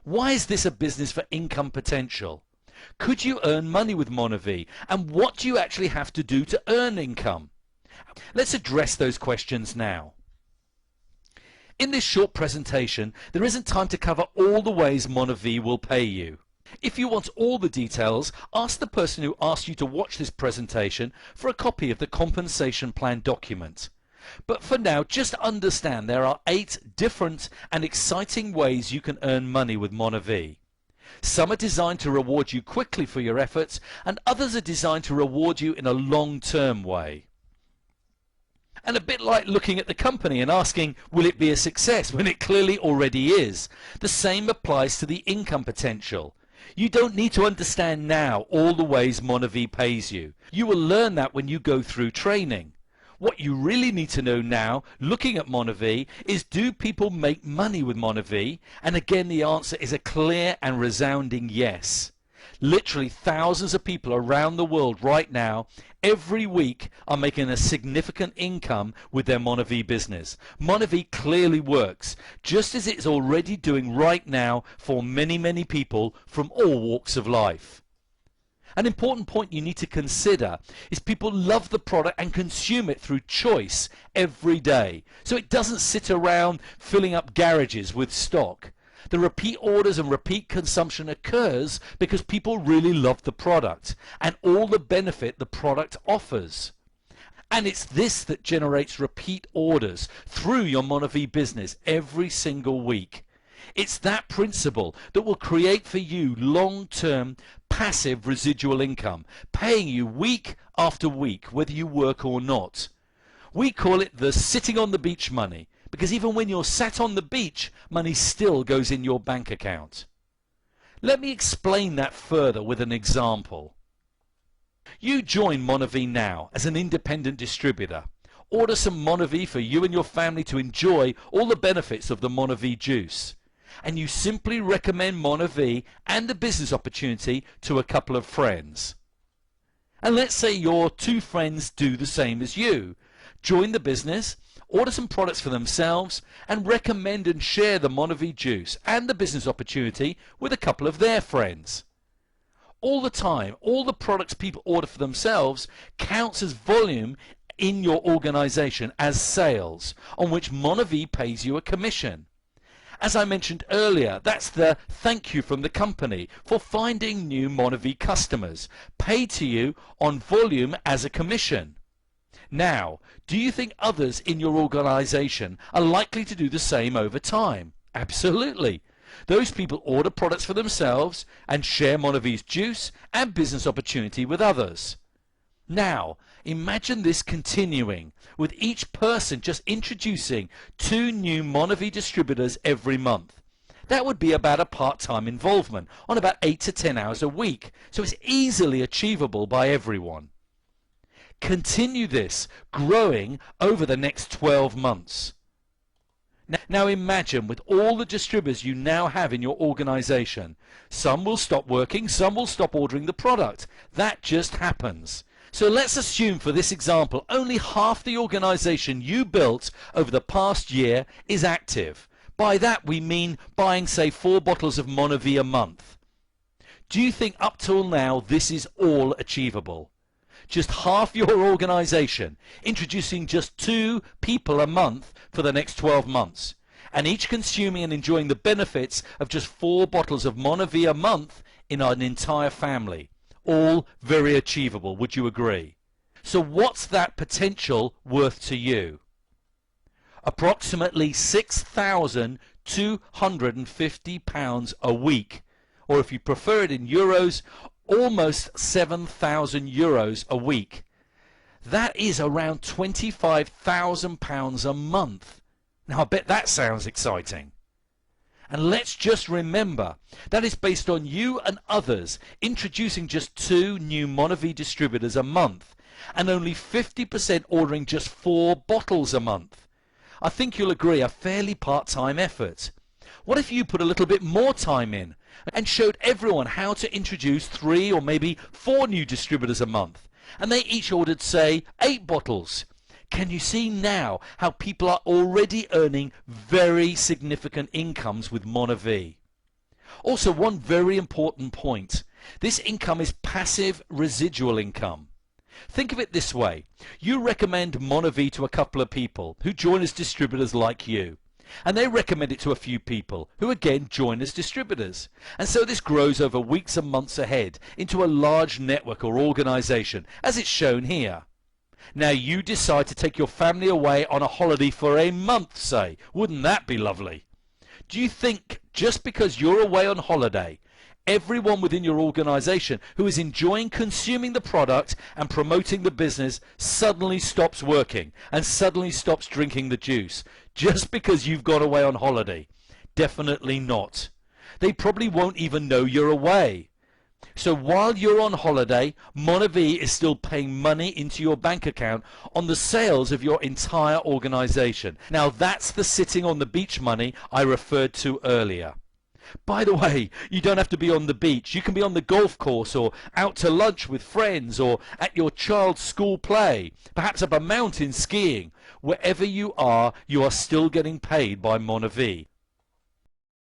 Why is this a business for income potential? Could you earn money with mvietree? And what do you actually have to do to earn income? Let's address those questions now. In this short presentation, there isn't time to cover all the ways mvietree will pay you. If you want all the details, ask the person who asked you to watch this presentation for a copy of the compensation plan document. But for now, just understand there are 8 different and exciting ways you can earn money with mvietree. Some are designed to reward you quickly for your efforts, and others are designed to reward you in a long-term way. And a bit like looking at the company and asking, will it be a success, when it clearly already is. The same applies to the income potential. You don't need to understand now all the ways mvietree pays you. You will learn that when you go through training. What you really need to know now, looking at mvietree, is do people make money with mvietree? And again, the answer is a clear and resounding yes. Literally thousands of people around the world right now, every week, are making a significant income with their mvietree business. mvietree clearly works, just as it's already doing right now for many, many people from all walks of life. An important point you need to consider is people love the product and consume it through choice every day. So it doesn't sit around filling up garages with stock. The repeat orders and repeat consumption occurs because people really love the product and all the benefit the product offers. And it's this that generates repeat orders through your mvietree business every single week. It's that principle that will create for you long-term passive residual income, paying you week after week, whether you work or not. We call it the sitting on the beach money, because even when you're sat on the beach, money still goes in your bank account. Let me explain that further with an example. You join mvietree now as an independent distributor. Order some mvietree for you and your family to enjoy all the benefits of the mvietree juice. And you simply recommend mvietree and the business opportunity to a couple of friends. And let's say your 2 friends do the same as you. Join the business, order some products for themselves, and recommend and share the mvietree juice and the business opportunity with a couple of their friends. All the time, all the products people order for themselves counts as volume in your organization as sales, on which mvietree pays you a commission. As I mentioned earlier, that's the thank you from the company for finding new mvietree customers, paid to you on volume as a commission. Now, do you think others in your organization are likely to do the same over time? Absolutely. Those people order products for themselves and share mvietree's juice and business opportunity with others. Now, imagine this continuing, with each person just introducing 2 new mvietree distributors every month. That would be about a part-time involvement on about 8 to 10 hours a week, so it's easily achievable by everyone. Continue this, growing over the next 12 months. Now imagine with all the distributors you now have in your organization, some will stop working, some will stop ordering the product. That just happens. So let's assume for this example only half the organization you built over the past year is active. By that we mean buying, say, 4 bottles of mvietree a month. Do you think up till now this is all achievable? Just half your organization introducing just 2 people a month for the next 12 months, and each consuming and enjoying the benefits of just 4 bottles of mvietree a month in an entire family. All very achievable, would you agree? So what's that potential worth to you? Approximately £6,250 a week, or if you prefer it in euros, almost €7,000 a week. That is around £25,000 a month. Now I bet that sounds exciting. And let's just remember, that is based on you and others introducing just 2 new mvietree distributors a month, and only 50% ordering just 4 bottles a month. I think you'll agree, a fairly part-time effort. What if you put a little bit more time in and showed everyone how to introduce 3 or maybe 4 new distributors a month, and they each ordered, say, 8 bottles? Can you see now how people are already earning very significant incomes with mvietree? Also, one very important point. This income is passive residual income. Think of it this way. You recommend MonoV to a couple of people who join as distributors like you. And they recommend it to a few people who again join as distributors. And so this grows over weeks and months ahead into a large network or organization, as it's shown here. Now you decide to take your family away on a holiday for a month, say. Wouldn't that be lovely? Do you think just because you're away on holiday, everyone within your organization who is enjoying consuming the product and promoting the business suddenly stops working and suddenly stops drinking the juice just because you've gone away on holiday? Definitely not. They probably won't even know you're away. So while you're on holiday, MonoV is still paying money into your bank account on the sales of your entire organization. Now that's the sitting on the beach money I referred to earlier. By the way, you don't have to be on the beach. You can be on the golf course or out to lunch with friends or at your child's school play, perhaps up a mountain skiing. Wherever you are still getting paid by MonoV.